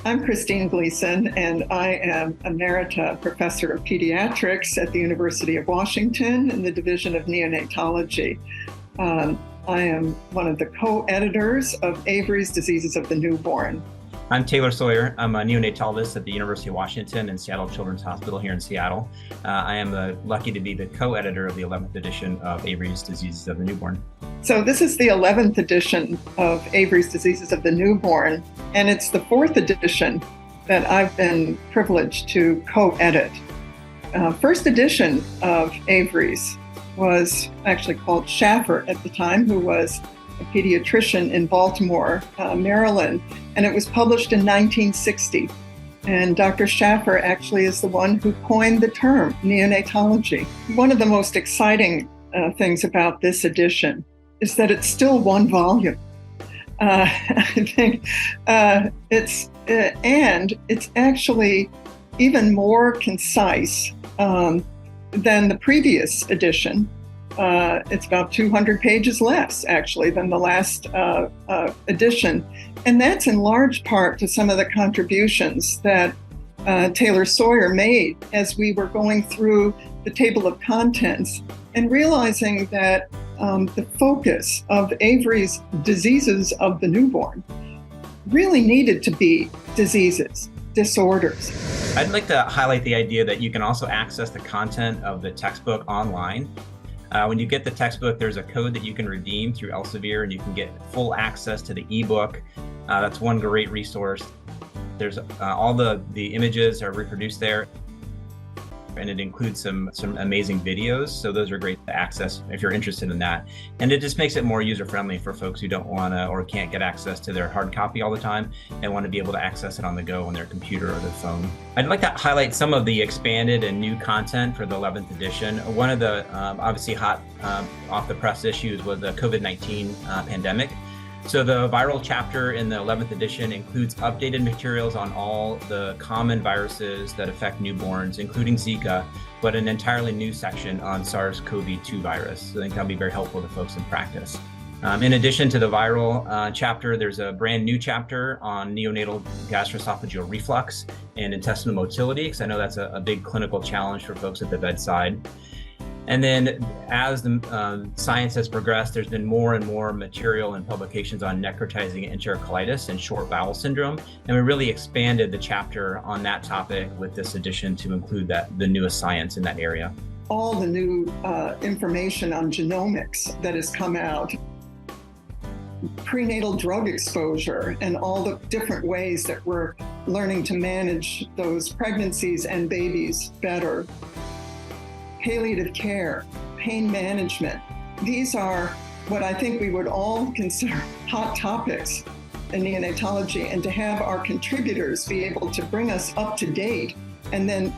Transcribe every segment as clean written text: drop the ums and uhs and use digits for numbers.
I'm Christine Gleason, and I am Emerita Professor of Pediatrics at the University of Washington in the Division of Neonatology. I am one of the co-editors of Avery's Diseases of the Newborn. I'm Taylor Sawyer. I'm a neonatologist at the University of Washington and Seattle Children's Hospital here in Seattle. I am lucky to be the co-editor of the 11th edition of Avery's Diseases of the Newborn. So this is the 11th edition of Avery's Diseases of the Newborn, and it's the 4th edition that I've been privileged to co-edit. First edition of Avery's was actually called Schaffer at the time, who was a pediatrician in Baltimore, Maryland, and it was published in 1960. And Dr. Schaffer actually is the one who coined the term neonatology. One of the most exciting things about this edition is that it's still one volume. I think it's actually even more concise than the previous edition. It's about 200 pages less, actually, than the last edition. And that's in large part to some of the contributions that Taylor Sawyer made as we were going through the table of contents and realizing that the focus of Avery's Diseases of the Newborn really needed to be diseases, disorders. I'd like to highlight the idea that you can also access the content of the textbook online. When you get the textbook, there's a code that you can redeem through Elsevier, and you can get full access to the ebook. That's one great resource. There's all the images are reproduced there, and it includes some amazing videos. So those are great to access if you're interested in that. And it just makes it more user-friendly for folks who don't want to or can't get access to their hard copy all the time and want to be able to access it on the go on their computer or their phone. I'd like to highlight some of the expanded and new content for the 11th edition. One of the obviously hot off the press issues was the COVID-19 pandemic. So the viral chapter in the 11th edition includes updated materials on all the common viruses that affect newborns, including Zika, but an entirely new section on SARS-CoV-2 virus. So I think that'll be very helpful to folks in practice. In addition to the viral chapter, there's a brand new chapter on neonatal gastroesophageal reflux and intestinal motility, because I know that's a big clinical challenge for folks at the bedside. And then as the science has progressed, there's been more and more material and publications on necrotizing enterocolitis and short bowel syndrome. And we really expanded the chapter on that topic with this edition to include the newest science in that area. All the new information on genomics that has come out, prenatal drug exposure, and all the different ways that we're learning to manage those pregnancies and babies better. Palliative care, pain management. These are what I think we would all consider hot topics in neonatology, and to have our contributors be able to bring us up to date and then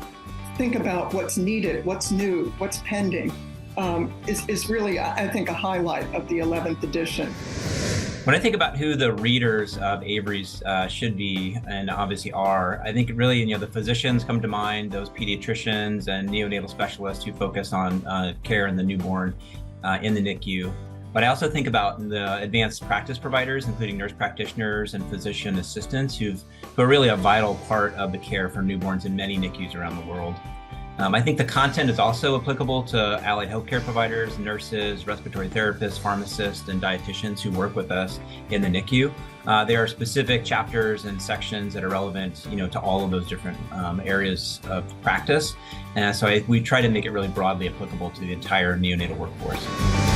think about what's needed, what's new, what's pending is really, I think, a highlight of the 11th edition. When I think about who the readers of Avery's should be, and obviously are, I think really, the physicians come to mind, those pediatricians and neonatal specialists who focus on care in the newborn in the NICU. But I also think about the advanced practice providers, including nurse practitioners and physician assistants who are really a vital part of the care for newborns in many NICUs around the world. I think the content is also applicable to allied healthcare providers, nurses, respiratory therapists, pharmacists, and dietitians who work with us in the NICU. There are specific chapters and sections that are relevant, to all of those different areas of practice. And so we try to make it really broadly applicable to the entire neonatal workforce.